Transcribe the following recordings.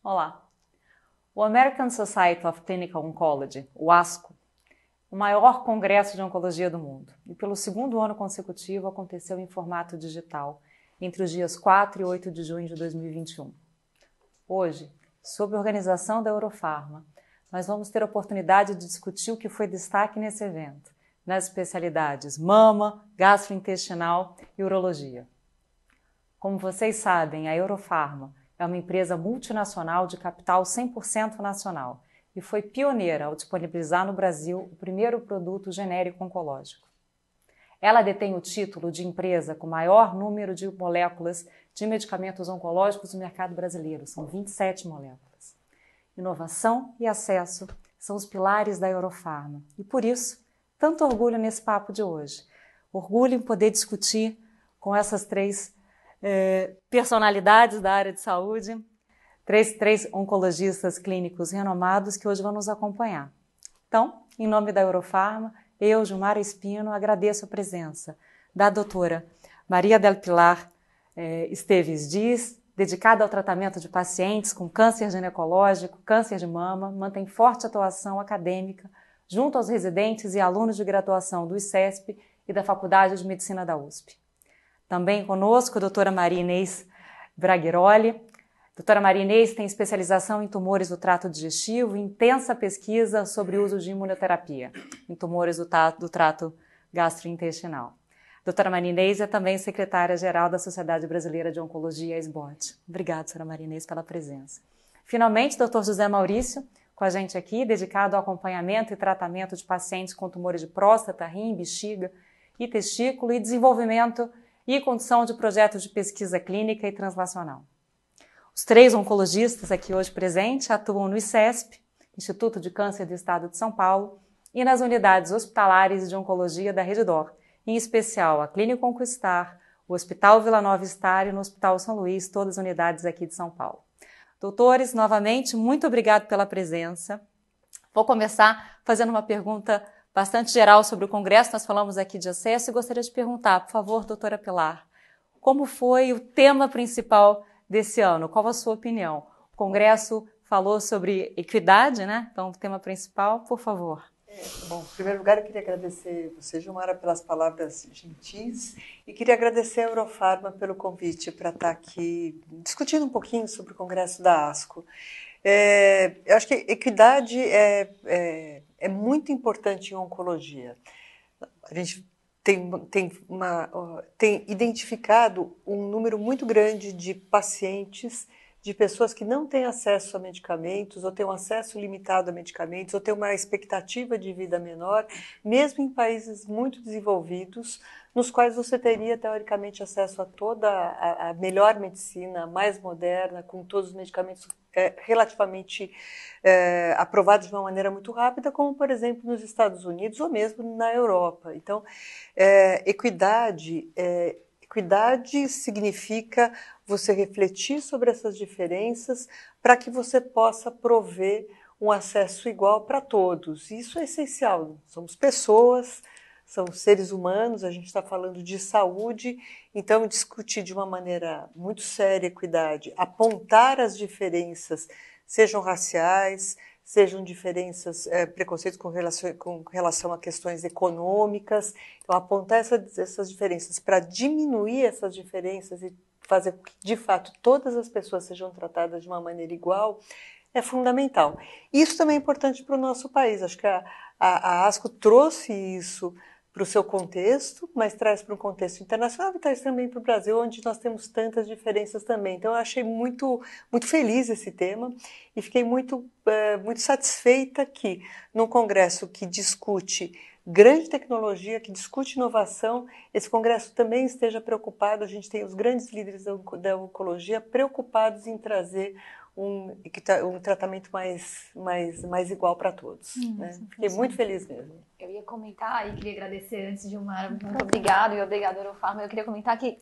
Olá! O American Society of Clinical Oncology, o ASCO, o maior congresso de oncologia do mundo, e pelo segundo ano consecutivo aconteceu em formato digital, entre os dias 4 e 8 de junho de 2021. Hoje, sob a organização da Eurofarma, nós vamos ter a oportunidade de discutir o que foi destaque nesse evento, nas especialidades mama, gastrointestinal e urologia. Como vocês sabem, a Eurofarma é uma empresa multinacional de capital 100% nacional e foi pioneira ao disponibilizar no Brasil o primeiro produto genérico oncológico. Ela detém o título de empresa com maior número de moléculas de medicamentos oncológicos no mercado brasileiro, são 27 moléculas. Inovação e acesso são os pilares da Eurofarma e, por isso, tanto orgulho nesse papo de hoje. Orgulho em poder discutir com essas três personalidades da área de saúde, três oncologistas clínicos renomados que hoje vão nos acompanhar. Então, em nome da Eurofarma, eu, Gilmara Espino, agradeço a presença da doutora Maria del Pilar Esteves Dias, dedicada ao tratamento de pacientes com câncer ginecológico, câncer de mama, mantém forte atuação acadêmica junto aos residentes e alunos de graduação do ICESP e da Faculdade de Medicina da USP. Também conosco a doutora Maria Inês Braghiroli. Doutora Maria Inês tem especialização em tumores do trato digestivo e intensa pesquisa sobre o uso de imunoterapia em tumores do trato gastrointestinal. Doutora Maria Inês é também secretária-geral da Sociedade Brasileira de Oncologia, SBOT. Obrigada, doutora Maria Inês, pela presença. Finalmente, doutor José Maurício, com a gente aqui, dedicado ao acompanhamento e tratamento de pacientes com tumores de próstata, rim, bexiga e testículo e desenvolvimento e condução de projetos de pesquisa clínica e translacional. Os três oncologistas aqui hoje presentes atuam no ICESP, Instituto de Câncer do Estado de São Paulo, e nas unidades hospitalares de oncologia da Rede D'Or, em especial a Clínica Oncostar, o Hospital Vila Nova Star e no Hospital São Luís, todas as unidades aqui de São Paulo. Doutores, novamente, muito obrigado pela presença. Vou começar fazendo uma pergunta bastante geral sobre o Congresso, nós falamos aqui de acesso e gostaria de perguntar, por favor, doutora Pilar, como foi o tema principal desse ano? Qual a sua opinião? O Congresso falou sobre equidade, né? Então, o tema principal, por favor. Bom, em primeiro lugar, eu queria agradecer você, Gilmara, pelas palavras gentis e queria agradecer a Eurofarma pelo convite para estar aqui discutindo um pouquinho sobre o Congresso da ASCO. Eu acho que equidade é muito importante em oncologia. A gente tem identificado um número muito grande de pacientes, de pessoas que não têm acesso a medicamentos, ou têm um acesso limitado a medicamentos, ou têm uma expectativa de vida menor, mesmo em países muito desenvolvidos, nos quais você teria, teoricamente, acesso a toda a melhor medicina, a mais moderna, com todos os medicamentos relativamente aprovados de uma maneira muito rápida, como, por exemplo, nos Estados Unidos ou mesmo na Europa. Então, equidade significa você refletir sobre essas diferenças para que você possa prover um acesso igual para todos. Isso é essencial. Somos pessoas, são seres humanos, a gente está falando de saúde, então discutir de uma maneira muito séria equidade, apontar as diferenças, sejam raciais, sejam diferenças, preconceitos com relação a questões econômicas, então apontar essas diferenças para diminuir essas diferenças e fazer com que, de fato, todas as pessoas sejam tratadas de uma maneira igual, é fundamental. Isso também é importante para o nosso país. Acho que a ASCO trouxe isso para o seu contexto, mas traz para um contexto internacional e traz também para o Brasil, onde nós temos tantas diferenças também. Então, eu achei muito, muito feliz esse tema e fiquei muito satisfeita que, num congresso que discute grande tecnologia, que discute inovação, esse congresso também esteja preocupado, a gente tem os grandes líderes da oncologia preocupados em trazer um tratamento mais igual para todos. Né? Fiquei muito feliz mesmo. Eu ia comentar e queria agradecer antes de Gilmara, muito obrigado e obrigado Eurofarma. Eu queria comentar que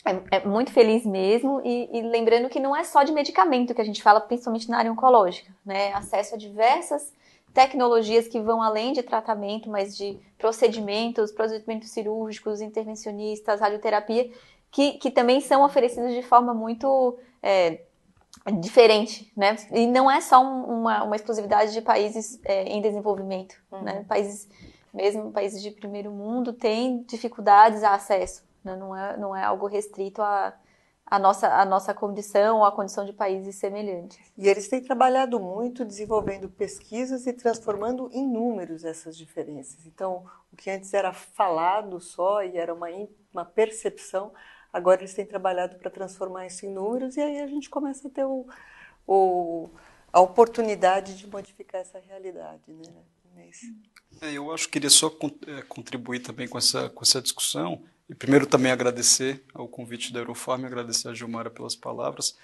é muito feliz mesmo e lembrando que não é só de medicamento que a gente fala, principalmente na área oncológica, né? Acesso a diversas tecnologias que vão além de tratamento, mas de procedimentos cirúrgicos, intervencionistas, radioterapia, que também são oferecidos de forma muito diferente, né? E não é só uma exclusividade de países em desenvolvimento, né? Mesmo países de primeiro mundo têm dificuldades a acesso, né? Não é algo restrito à nossa condição ou à condição de países semelhantes. E eles têm trabalhado muito desenvolvendo pesquisas e transformando em números essas diferenças. Então, o que antes era falado só e era uma percepção, agora eles têm trabalhado para transformar isso em números e aí a gente começa a ter a oportunidade de modificar essa realidade, né? Eu acho que queria só contribuir também com essa discussão. E primeiro também agradecer ao convite da Eurofarm, agradecer a Gilmara pelas palavras.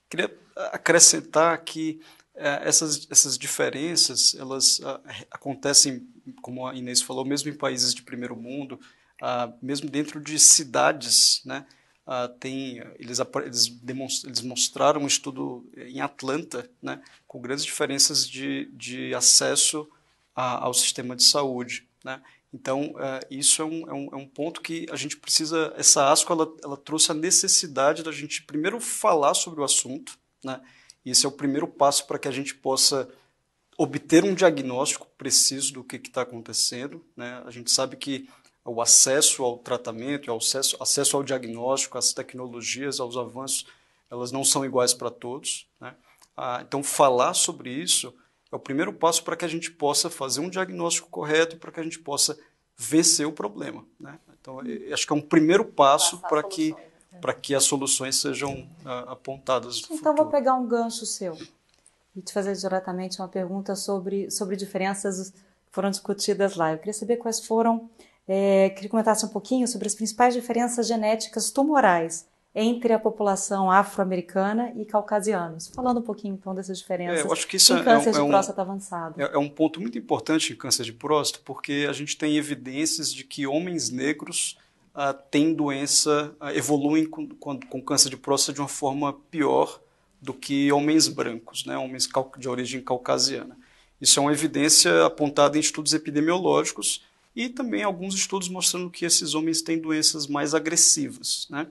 Queria acrescentar que essas diferenças, elas acontecem, como a Inês falou, mesmo em países de primeiro mundo, mesmo dentro de cidades, né? Eles mostraram um estudo em Atlanta, né, com grandes diferenças de acesso ao sistema de saúde, né? Então, isso é um ponto que a gente precisa. Essa ASCO ela trouxe a necessidade da gente primeiro falar sobre o assunto, né? E esse é o primeiro passo para que a gente possa obter um diagnóstico preciso do que está acontecendo, né? A gente sabe que o acesso ao tratamento, acesso ao diagnóstico, às tecnologias, aos avanços, elas não são iguais para todos, né? Então, falar sobre isso é o primeiro passo para que a gente possa fazer um diagnóstico correto e para que a gente possa vencer o problema, né? Então, acho que é um primeiro passo para que as soluções sejam apontadas. Então, vou pegar um gancho seu e te fazer diretamente uma pergunta sobre diferenças que foram discutidas lá. Eu queria saber quais foram, queria que comentasse um pouquinho sobre as principais diferenças genéticas tumorais entre a população afro-americana e caucasianos. Falando um pouquinho, então, dessas diferenças eu acho que isso em câncer de próstata avançado. É um ponto muito importante em câncer de próstata, porque a gente tem evidências de que homens negros têm doença, evoluem com câncer de próstata de uma forma pior do que homens brancos, né, homens de origem caucasiana. Isso é uma evidência apontada em estudos epidemiológicos e também alguns estudos mostrando que esses homens têm doenças mais agressivas, né?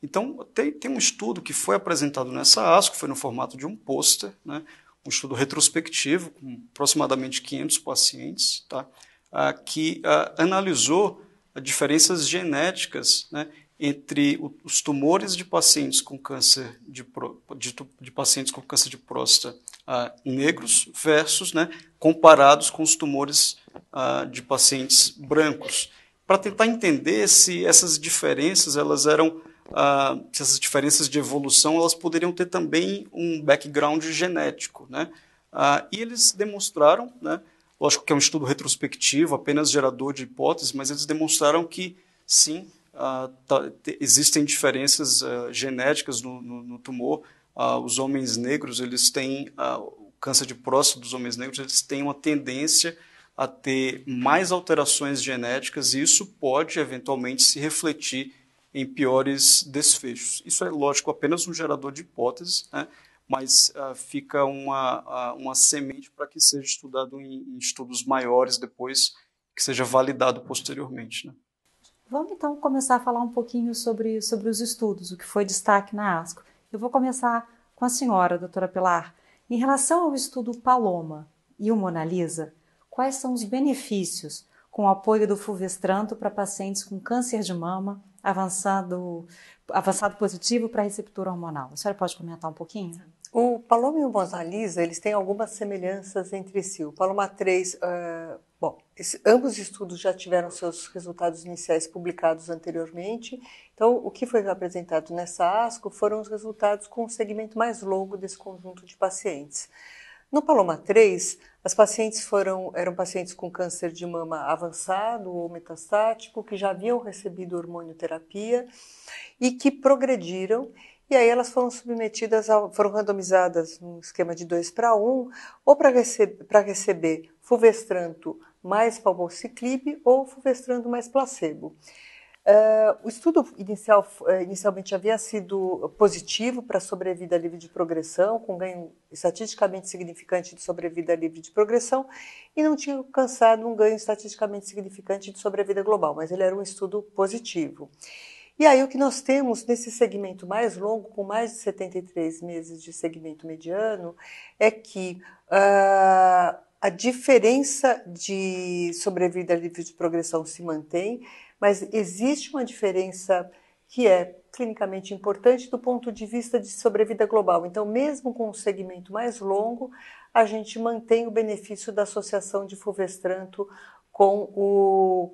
Então, tem um estudo que foi apresentado nessa ASCO, foi no formato de um pôster, né, um estudo retrospectivo, com aproximadamente 500 pacientes, tá, que analisou diferenças genéticas, né, entre os tumores de pacientes com câncer de pacientes com câncer de próstata negros versus, né, comparados com os tumores de pacientes brancos, para tentar entender se essas diferenças se essas diferenças de evolução elas poderiam ter também um background genético, né? E eles demonstraram, né, lógico que é um estudo retrospectivo, apenas gerador de hipóteses, mas eles demonstraram que sim, existem diferenças genéticas no tumor. Os homens negros, eles têm o câncer de próstata dos homens negros, eles têm uma tendência a ter mais alterações genéticas e isso pode eventualmente se refletir em piores desfechos. Isso é, lógico, apenas um gerador de hipóteses, né? Mas fica uma semente para que seja estudado em estudos maiores depois, que seja validado posteriormente, né? Vamos, então, começar a falar um pouquinho sobre os estudos, o que foi destaque na ASCO. Eu vou começar com a senhora, doutora Pilar. Em relação ao estudo Paloma e o Mona Lisa, quais são os benefícios com o apoio do fulvestranto para pacientes com câncer de mama avançado positivo para receptor hormonal? A senhora pode comentar um pouquinho? O Paloma e o Mona Lisa, eles têm algumas semelhanças entre si. O Paloma 3, ambos estudos já tiveram seus resultados iniciais publicados anteriormente. Então, o que foi apresentado nessa ASCO foram os resultados com um segmento mais longo desse conjunto de pacientes. No Paloma 3, as pacientes eram pacientes com câncer de mama avançado ou metastático, que já haviam recebido hormonioterapia e que progrediram. E aí elas foram foram randomizadas num esquema de 2:1, ou para receber fulvestranto mais palbociclib ou fulvestranto mais placebo. O estudo inicialmente havia sido positivo para sobrevida livre de progressão, com ganho estatisticamente significante de sobrevida livre de progressão, e não tinha alcançado um ganho estatisticamente significante de sobrevida global, mas ele era um estudo positivo. E aí o que nós temos nesse segmento mais longo, com mais de 73 meses de segmento mediano, é que a diferença de sobrevida livre de progressão se mantém, mas existe uma diferença que é clinicamente importante do ponto de vista de sobrevida global. Então, mesmo com um segmento mais longo, a gente mantém o benefício da associação de fulvestranto com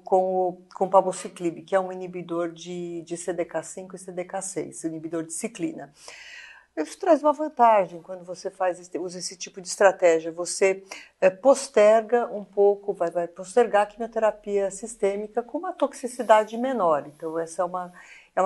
palbociclib, que é um inibidor de CDK5 e CDK6, inibidor de ciclina. Isso traz uma vantagem quando você usa esse tipo de estratégia. Você posterga um pouco, vai postergar a quimioterapia sistêmica com uma toxicidade menor. Então, essa é uma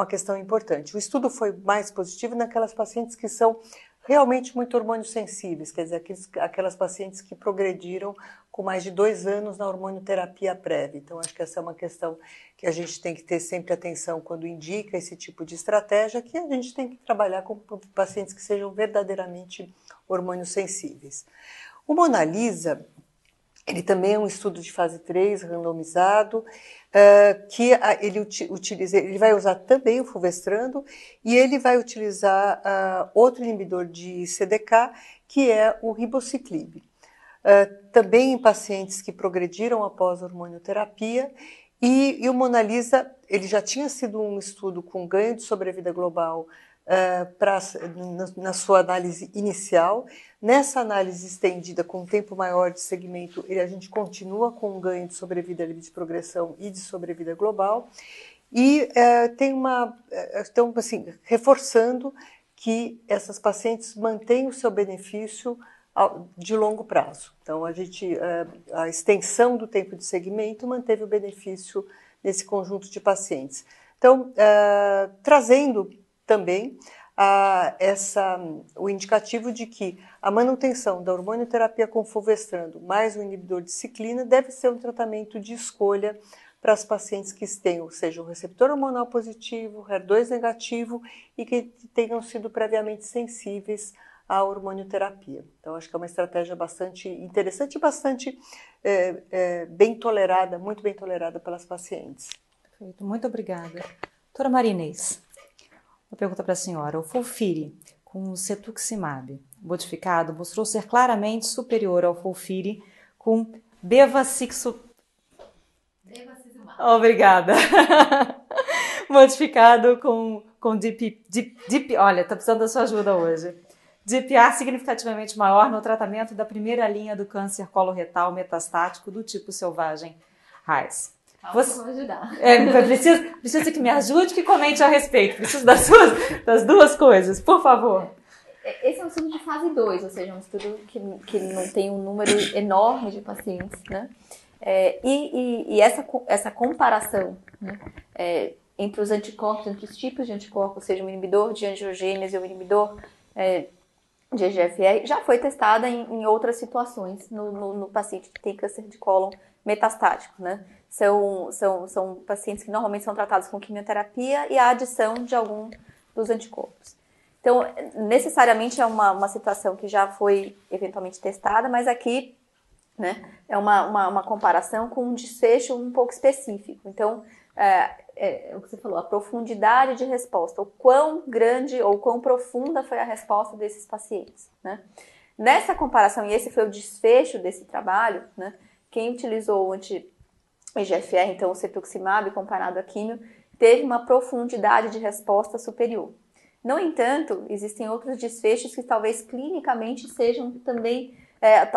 questão importante. O estudo foi mais positivo naquelas pacientes que são realmente muito hormônio sensíveis, quer dizer, aquelas pacientes que progrediram com mais de 2 anos na hormonioterapia prévia. Então, acho que essa é uma questão que a gente tem que ter sempre atenção quando indica esse tipo de estratégia, que a gente tem que trabalhar com pacientes que sejam verdadeiramente hormônio sensíveis. O MONALISA, ele também é um estudo de fase 3, randomizado, que ele vai usar também o fulvestrando e ele vai utilizar outro inibidor de CDK, que é o ribociclib. Também em pacientes que progrediram após a hormonioterapia, e o MONALISA, ele já tinha sido um estudo com ganho de sobrevida global na sua análise inicial. Nessa análise estendida, com um tempo maior de segmento, a gente continua com um ganho de sobrevida livre de progressão e de sobrevida global. E estão assim, reforçando que essas pacientes mantêm o seu benefício de longo prazo. Então, a extensão do tempo de segmento manteve o benefício nesse conjunto de pacientes. Então, trazendo também o indicativo de que a manutenção da hormonioterapia com fulvestrando mais o inibidor de ciclina deve ser um tratamento de escolha para as pacientes que tenham, seja um receptor hormonal positivo, HER2 negativo e que tenham sido previamente sensíveis à hormonioterapia. Então, acho que é uma estratégia bastante interessante e bastante bem tolerada, muito bem tolerada pelas pacientes. Perfeito, muito obrigada. Doutora Marinês, uma pergunta para a senhora. O FOLFIRI com o cetuximab modificado mostrou ser claramente superior ao FOLFIRI com bevacizumab. Obrigada. Modificado com olha, tá precisando da sua ajuda hoje. DPA significativamente maior no tratamento da primeira linha do câncer coloretal metastático do tipo selvagem raiz. Você vai ajudar. Preciso que me ajude, que comente a respeito. Preciso das duas coisas, por favor. Esse é um estudo de fase 2, ou seja, um estudo que não tem um número enorme de pacientes, né? E essa comparação, né, entre os anticorpos, entre os tipos de anticorpos, seja um inibidor de angiogênese ou um inibidor de EGFR, já foi testada em outras situações no paciente que tem câncer de cólon metastático, né? São pacientes que normalmente são tratados com quimioterapia e a adição de algum dos anticorpos. Então, necessariamente é uma situação que já foi eventualmente testada, mas aqui, né, é uma comparação com um desfecho um pouco específico. Então, o que você falou, a profundidade de resposta, o quão grande ou quão profunda foi a resposta desses pacientes, né? Nessa comparação, e esse foi o desfecho desse trabalho, né, quem utilizou o anti-EGFR, então o cetuximab comparado a químio, teve uma profundidade de resposta superior. No entanto, existem outros desfechos que talvez clinicamente sejam também,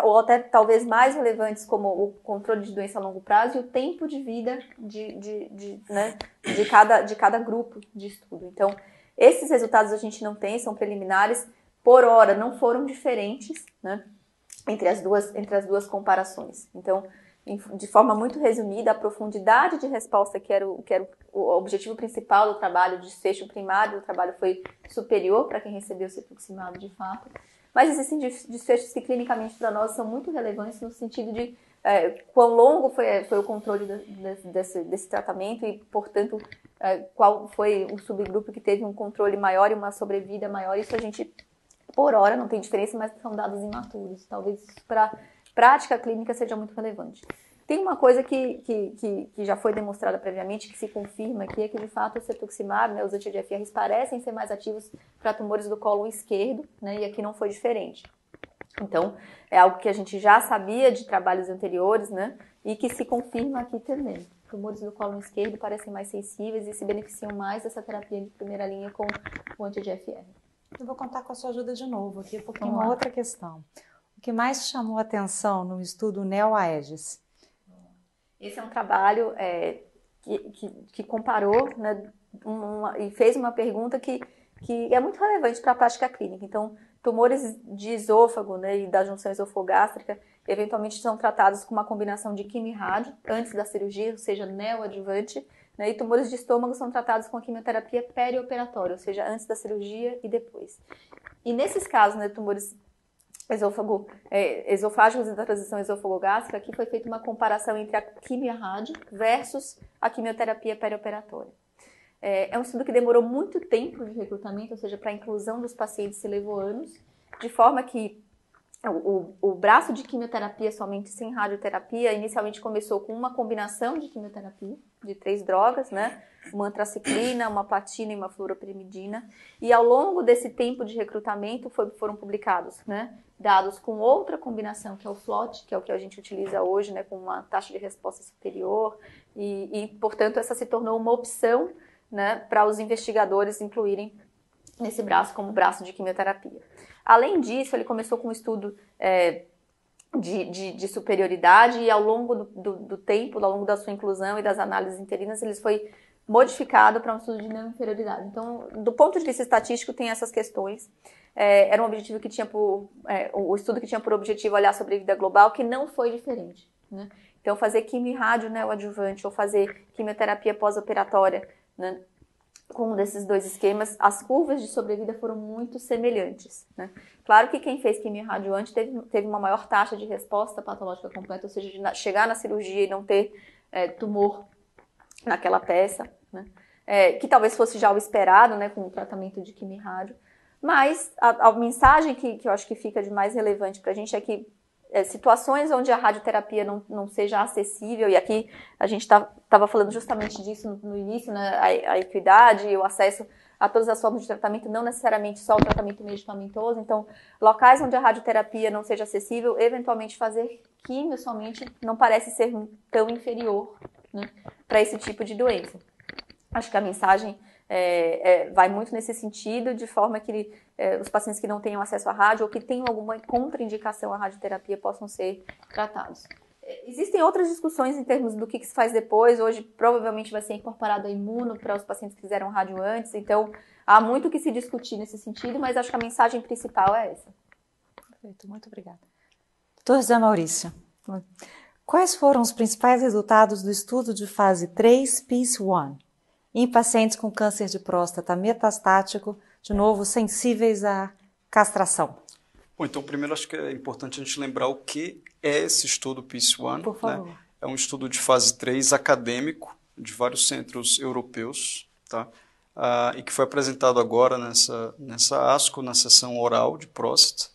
ou até talvez mais relevantes, como o controle de doença a longo prazo e o tempo de vida de cada grupo de estudo. Então, esses resultados a gente não tem, são preliminares, por hora não foram diferentes, né, entre as duas comparações. Então, de forma muito resumida, a profundidade de resposta, que era o objetivo principal do trabalho, o desfecho primário do trabalho, foi superior para quem recebeu o cetuximab de fato. Mas existem desfechos que clinicamente para nós são muito relevantes no sentido de quão longo foi o controle desse tratamento e, portanto, qual foi o subgrupo que teve um controle maior e uma sobrevida maior. Isso a gente, por hora, não tem diferença, mas são dados imaturos. Talvez para prática clínica seja muito relevante. Tem uma coisa que já foi demonstrada previamente, que se confirma aqui, é que de fato o cetuximab, né, os anti-EGFRs parecem ser mais ativos para tumores do colo esquerdo, né, e aqui não foi diferente. Então, é algo que a gente já sabia de trabalhos anteriores, né, e que se confirma aqui também. Tumores do colo esquerdo parecem mais sensíveis e se beneficiam mais dessa terapia de primeira linha com o anti-EGFR. Eu vou contar com a sua ajuda de novo aqui, porque tem uma outra questão. O que mais chamou a atenção no estudo NEO-AEGIS? Esse é um trabalho que comparou, né, e fez uma pergunta que é muito relevante para a prática clínica. Então, tumores de esôfago, né, e da junção esofogástrica, eventualmente são tratados com uma combinação de quimio-rádio antes da cirurgia, ou seja, neoadjuvante, né, e tumores de estômago são tratados com a quimioterapia perioperatória, ou seja, antes da cirurgia e depois. E nesses casos, né, tumores esofágicos e da transição esôfago-gástrica, aqui foi feita uma comparação entre a quimio-rádio versus a quimioterapia perioperatória. É um estudo que demorou muito tempo de recrutamento, ou seja, para a inclusão dos pacientes se levou anos, de forma que o braço de quimioterapia somente sem radioterapia inicialmente começou com uma combinação de quimioterapia, de 3 drogas, né? Uma antraciclina, uma platina e uma fluoropyrimidina. E ao longo desse tempo de recrutamento foram publicados, né, dados com outra combinação, que é o FLOT, que é o que a gente utiliza hoje, né, com uma taxa de resposta superior. E portanto, essa se tornou uma opção, né, para os investigadores incluírem nesse braço como braço de quimioterapia. Além disso, ele começou com um estudo de superioridade e ao longo do tempo, ao longo da sua inclusão e das análises interinas, ele foi modificado para um estudo de não inferioridade. Então, do ponto de vista estatístico, tem essas questões. Era um objetivo que tinha o estudo que tinha por objetivo olhar a sobrevida global, que não foi diferente, né? Então, fazer quimio-rádio neoadjuvante ou fazer quimioterapia pós-operatória, né, com um desses 2 esquemas, as curvas de sobrevida foram muito semelhantes, né? Claro que quem fez quimio-rádio antes teve uma maior taxa de resposta patológica completa, ou seja, de chegar na cirurgia e não ter tumor naquela peça, né? Que talvez fosse já o esperado, né, com o tratamento de quimio-rádio. Mas a mensagem que eu acho que fica de mais relevante para a gente é que situações onde a radioterapia não seja acessível, e aqui a gente estava falando justamente disso no início, né, a equidade e o acesso a todas as formas de tratamento, não necessariamente só o tratamento medicamentoso. Então, locais onde a radioterapia não seja acessível, eventualmente fazer químio somente não parece ser tão inferior, né, para esse tipo de doença. Acho que a mensagem vai muito nesse sentido, de forma que os pacientes que não tenham acesso à rádio ou que tenham alguma contraindicação à radioterapia possam ser tratados. Existem outras discussões em termos do que se faz depois. Hoje, provavelmente, vai ser incorporado a imuno para os pacientes que fizeram rádio antes. Então, há muito o que se discutir nesse sentido, mas acho que a mensagem principal é essa. Perfeito, muito obrigada. Doutor José Maurício, quais foram os principais resultados do estudo de fase 3 PEACE-1 em pacientes com câncer de próstata metastático, de novo, sensíveis à castração? Bom, então, primeiro acho que é importante a gente lembrar o que é esse estudo PEACE-1. Por favor. Né? É um estudo de fase 3 acadêmico, de vários centros europeus, tá? E que foi apresentado agora nessa ASCO, na sessão oral de próstata,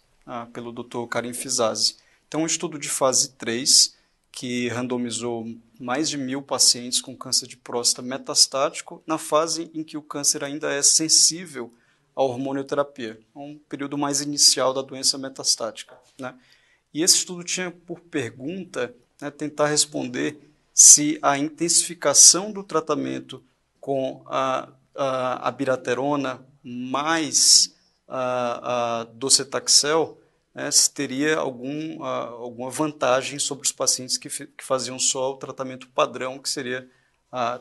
pelo Dr. Karim Fizazi. Então, um estudo de fase 3, que randomizou mais de 1.000 pacientes com câncer de próstata metastático na fase em que o câncer ainda é sensível à hormonioterapia, um período mais inicial da doença metastática, né? E esse estudo tinha por pergunta, né, tentar responder se a intensificação do tratamento com a abiraterona mais a docetaxel, né, se teria alguma vantagem sobre os pacientes que faziam só o tratamento padrão, que seria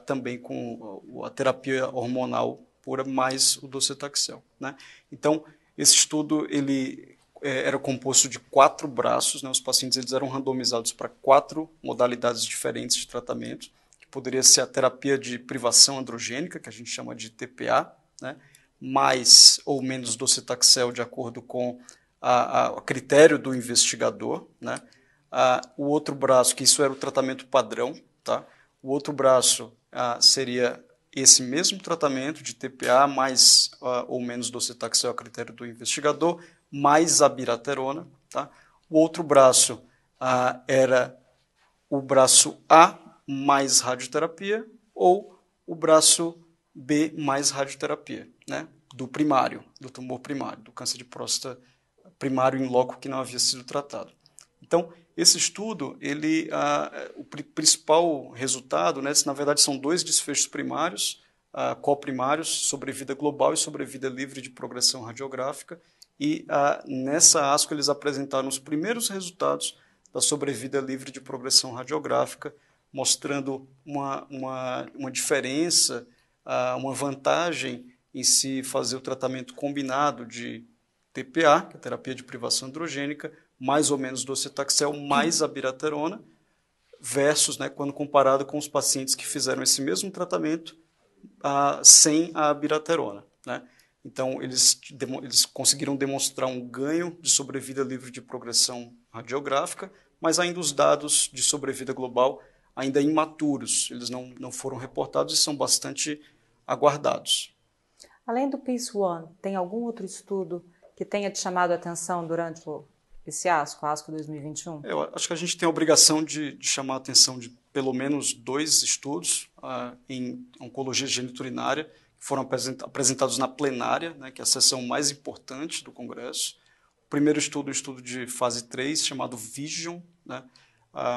também com a terapia hormonal pura mais o docetaxel, né? Então, esse estudo ele era composto de 4 braços, né? Os pacientes eles eram randomizados para 4 modalidades diferentes de tratamento, que poderia ser a terapia de privação androgênica, que a gente chama de TPA, né? Mais ou menos docetaxel de acordo com a critério do investigador, né? O outro braço, que isso era o tratamento padrão, tá? O outro braço seria esse mesmo tratamento de TPA, mais ou menos docetaxel a critério do investigador, mais abiraterona, tá? O outro braço era o braço A mais radioterapia ou o braço B mais radioterapia, né? Do primário, do tumor primário, do câncer de próstata primário em loco que não havia sido tratado. Então, esse estudo, o principal resultado, né, na verdade são 2 desfechos primários, coprimários, sobrevida global e sobrevida livre de progressão radiográfica, e nessa ASCO eles apresentaram os primeiros resultados da sobrevida livre de progressão radiográfica, mostrando uma diferença, uma vantagem em se fazer o tratamento combinado de TPA, que é a terapia de privação androgênica, mais ou menos docetaxel, mais abiraterona, versus, né, quando comparado com os pacientes que fizeram esse mesmo tratamento sem a abiraterona, né? Então, eles conseguiram demonstrar um ganho de sobrevida livre de progressão radiográfica, mas ainda os dados de sobrevida global ainda imaturos, eles não foram reportados e são bastante aguardados. Além do PEACE-1, tem algum outro estudo que tenha te chamado a atenção durante esse ASCO 2021? Eu acho que a gente tem a obrigação de chamar a atenção de pelo menos 2 estudos em oncologia geniturinária, que foram apresentados na plenária, né, que é a sessão mais importante do Congresso. O primeiro estudo, o estudo de fase 3, chamado VISION, né,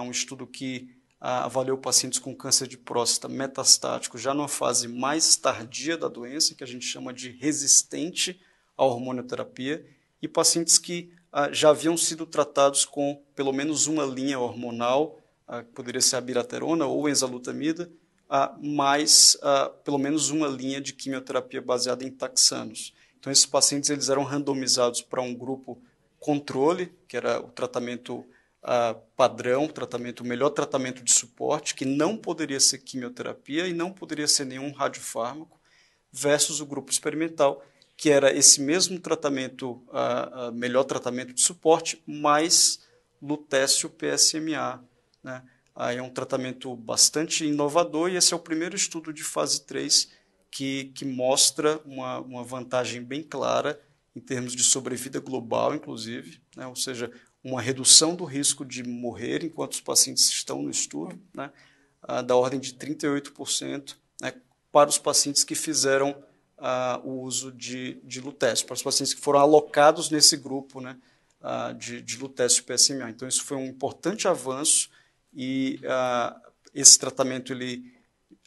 um estudo que avaliou pacientes com câncer de próstata metastático já numa fase mais tardia da doença, que a gente chama de resistente à hormonioterapia, e pacientes que já haviam sido tratados com pelo menos uma linha hormonal, que poderia ser a abiraterona ou enzalutamida, mais pelo menos uma linha de quimioterapia baseada em taxanos. Então, esses pacientes eles eram randomizados para um grupo controle, que era o tratamento padrão, o melhor tratamento de suporte, que não poderia ser quimioterapia e não poderia ser nenhum radiofármaco, versus o grupo experimental, que era esse mesmo tratamento, melhor tratamento de suporte, mais lutécio PSMA, né? É um tratamento bastante inovador e esse é o primeiro estudo de fase 3 que mostra uma vantagem bem clara em termos de sobrevida global, inclusive, né? Ou seja, uma redução do risco de morrer enquanto os pacientes estão no estudo, né? Da ordem de 38%, né? Para os pacientes que fizeram o uso de lutécio, para os pacientes que foram alocados nesse grupo, né, de lutécio PSMA. Então, isso foi um importante avanço e esse tratamento,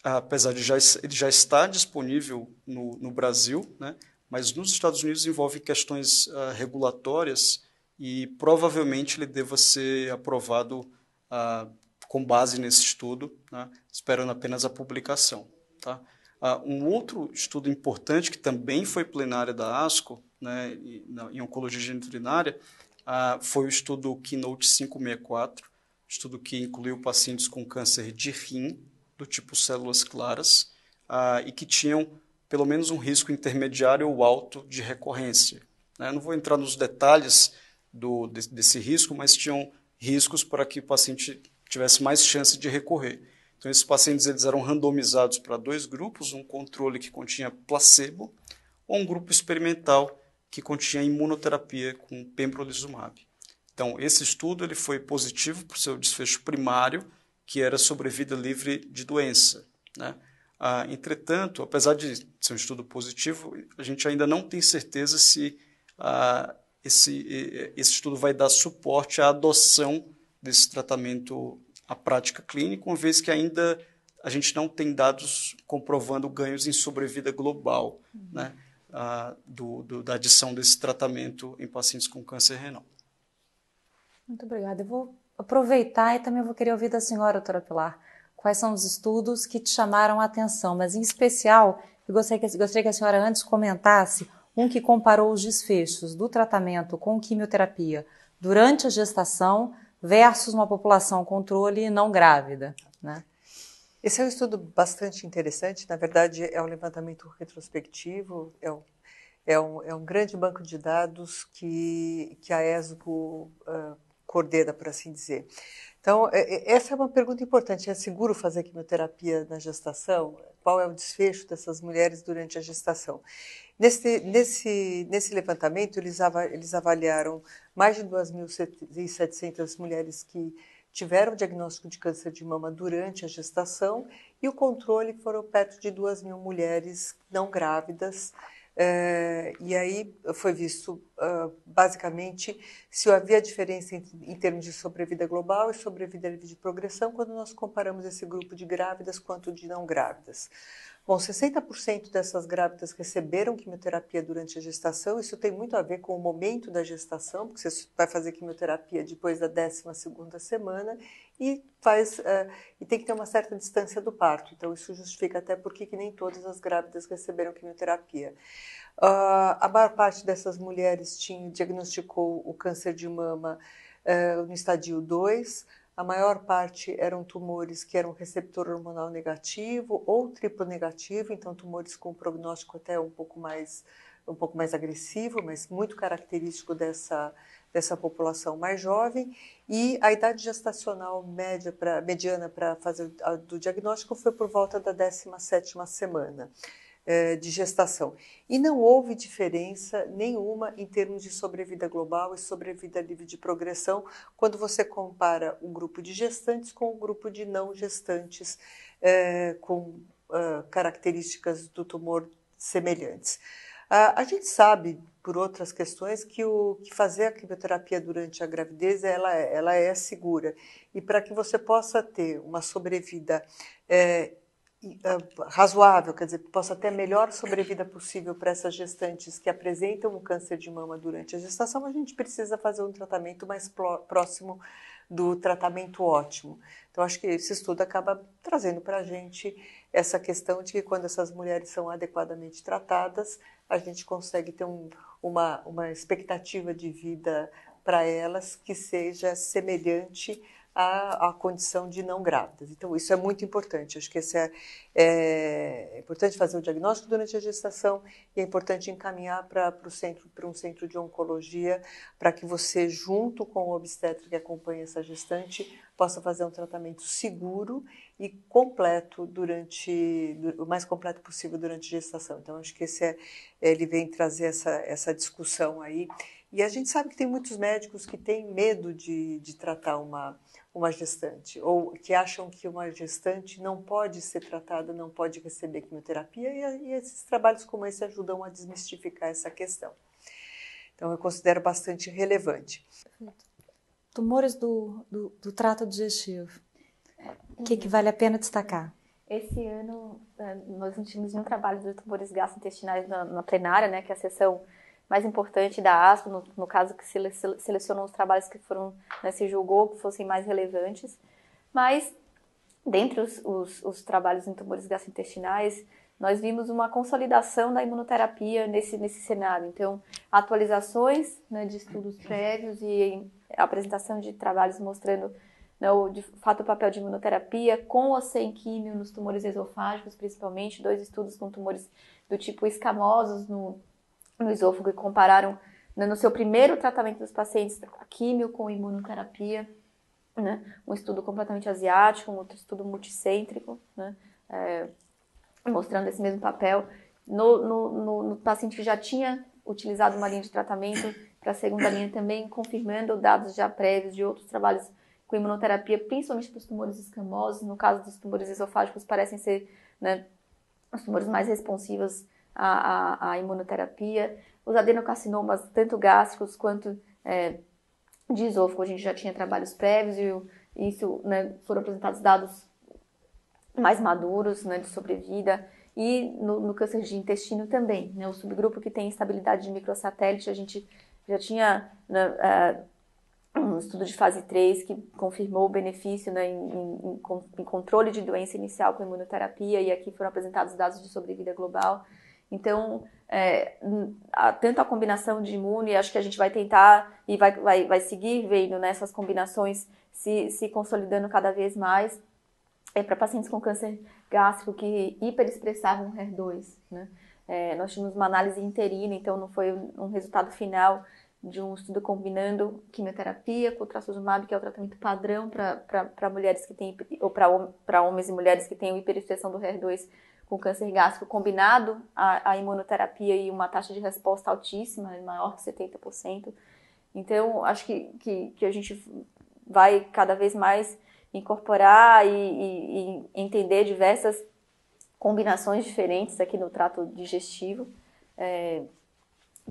apesar de ele já estar disponível no Brasil, né, mas nos Estados Unidos envolve questões regulatórias e provavelmente ele deva ser aprovado com base nesse estudo, né, esperando apenas a publicação. Tá? Um outro estudo importante, que também foi plenária da ASCO, né, em oncologia geniturinária, foi o estudo Keynote 564, estudo que incluiu pacientes com câncer de rim, do tipo células claras, e que tinham pelo menos um risco intermediário ou alto de recorrência. Né? Não vou entrar nos detalhes desse risco, mas tinham riscos para que o paciente tivesse mais chance de recorrer. Então, esses pacientes eles eram randomizados para 2 grupos, um controle que continha placebo ou um grupo experimental que continha imunoterapia com pembrolizumab. Então, esse estudo ele foi positivo para o seu desfecho primário, que era sobrevida livre de doença, né? Entretanto, apesar de ser um estudo positivo, a gente ainda não tem certeza se esse estudo vai dar suporte à adoção desse tratamento à prática clínica, uma vez que ainda a gente não tem dados comprovando ganhos em sobrevida global, né, da adição desse tratamento em pacientes com câncer renal. Muito obrigada. Eu vou aproveitar e também vou querer ouvir da senhora, doutora Pilar, quais são os estudos que te chamaram a atenção, mas em especial, eu gostaria que a senhora antes comentasse um que comparou os desfechos do tratamento com quimioterapia durante a gestação versus uma população controle não grávida, né? Esse é um estudo bastante interessante, na verdade é um levantamento retrospectivo, é um grande banco de dados que a ESGO coordena, por assim dizer. Então, essa é uma pergunta importante, é seguro fazer quimioterapia na gestação? Qual é o desfecho dessas mulheres durante a gestação? Nesse levantamento, eles avaliaram mais de 2.700 mulheres que tiveram diagnóstico de câncer de mama durante a gestação, e o controle foram perto de 2.000 mulheres não grávidas. E aí foi visto, basicamente, se havia diferença em termos de sobrevida global e sobrevida livre de progressão quando nós comparamos esse grupo de grávidas quanto de não grávidas. Bom, 60% dessas grávidas receberam quimioterapia durante a gestação. Isso tem muito a ver com o momento da gestação, porque você vai fazer quimioterapia depois da 12ª semana e tem que ter uma certa distância do parto. Então, isso justifica até porque que nem todas as grávidas receberam quimioterapia. A maior parte dessas mulheres diagnosticou o câncer de mama no estadio 2. A maior parte eram tumores que eram receptor hormonal negativo ou triplo negativo, então tumores com prognóstico até um pouco mais agressivo, mas muito característico dessa população mais jovem. E a idade gestacional mediana para fazer do diagnóstico foi por volta da 17ª semana de gestação. E não houve diferença nenhuma em termos de sobrevida global e sobrevida livre de progressão quando você compara o grupo de gestantes com o grupo de não gestantes com características do tumor semelhantes. A gente sabe, por outras questões, que fazer a quimioterapia durante a gravidez ela é segura. E para que você possa ter uma sobrevida razoável, quer dizer, possa ter a melhor sobrevida possível para essas gestantes que apresentam um câncer de mama durante a gestação, a gente precisa fazer um tratamento mais próximo do tratamento ótimo. Então, acho que esse estudo acaba trazendo para a gente essa questão de que quando essas mulheres são adequadamente tratadas, a gente consegue ter uma expectativa de vida para elas que seja semelhante à condição de não grávidas. Então, isso é muito importante. Acho que é importante fazer o diagnóstico durante a gestação e é importante encaminhar para um centro de oncologia para que você, junto com o obstetra que acompanha essa gestante, possa fazer um tratamento seguro e completo o mais completo possível durante a gestação. Então, acho que ele vem trazer essa discussão aí. E a gente sabe que tem muitos médicos que têm medo de tratar uma gestante, ou que acham que uma gestante não pode ser tratada, não pode receber quimioterapia, e esses trabalhos como esse ajudam a desmistificar essa questão. Então, eu considero bastante relevante. Tumores do trato digestivo. O que vale a pena destacar? Esse ano, nós não tínhamos nenhum trabalho de tumores gastrointestinais na plenária, né, que é a sessão mais importante da ASCO, no caso que selecionou os trabalhos que foram, né, se julgou que fossem mais relevantes, mas dentre os trabalhos em tumores gastrointestinais, nós vimos uma consolidação da imunoterapia nesse cenário. Então, atualizações, né, de estudos prévios e a apresentação de trabalhos mostrando, né, de fato o papel de imunoterapia com ou sem químio nos tumores esofágicos, principalmente 2 estudos com tumores do tipo escamosos no esôfago e compararam, né, no seu primeiro tratamento dos pacientes a químio com imunoterapia, né, um estudo completamente asiático, um outro estudo multicêntrico, né, mostrando esse mesmo papel. No paciente que já tinha utilizado uma linha de tratamento para a segunda linha também, confirmando dados já prévios de outros trabalhos com imunoterapia, principalmente para os tumores escamosos. No caso dos tumores esofágicos, parecem ser, né, os tumores mais responsivos à imunoterapia. Os adenocarcinomas, tanto gástricos quanto de esôfago, a gente já tinha trabalhos prévios e isso, né, foram apresentados dados mais maduros, né, de sobrevida. E no câncer de intestino também, né, o subgrupo que tem instabilidade de microsatélite, a gente já tinha, né, um estudo de fase 3 que confirmou o benefício, né, em controle de doença inicial com imunoterapia, e aqui foram apresentados dados de sobrevida global. Então, tanto a combinação de imune, acho que a gente vai tentar e vai seguir vendo, né, essas combinações se consolidando cada vez mais, para pacientes com câncer gástrico que hiperexpressavam HER2, né? Nós tínhamos uma análise interina, então não foi um resultado final de um estudo combinando quimioterapia com trastuzumab, que é o tratamento padrão para mulheres que têm, ou para homens e mulheres que têm hiperexpressão do HER2 com câncer gástrico, combinado a imunoterapia e uma taxa de resposta altíssima, maior que 70%. Então, acho que a gente vai cada vez mais incorporar e entender diversas combinações diferentes aqui no trato digestivo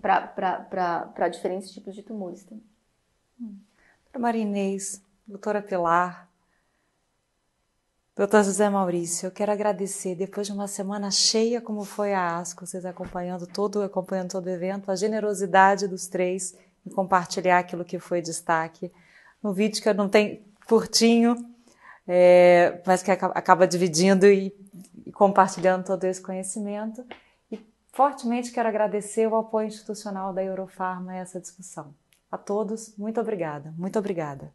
para diferentes tipos de tumores também. Doutora Maria Inês, doutora Pilar, doutor José Maurício, eu quero agradecer, depois de uma semana cheia como foi a ASCO, vocês acompanhando todo o evento, a generosidade dos três em compartilhar aquilo que foi destaque. No vídeo que eu não tenho curtinho, mas que acaba dividindo e compartilhando todo esse conhecimento. E fortemente quero agradecer o apoio institucional da Eurofarma a essa discussão. A todos, muito obrigada. Muito obrigada.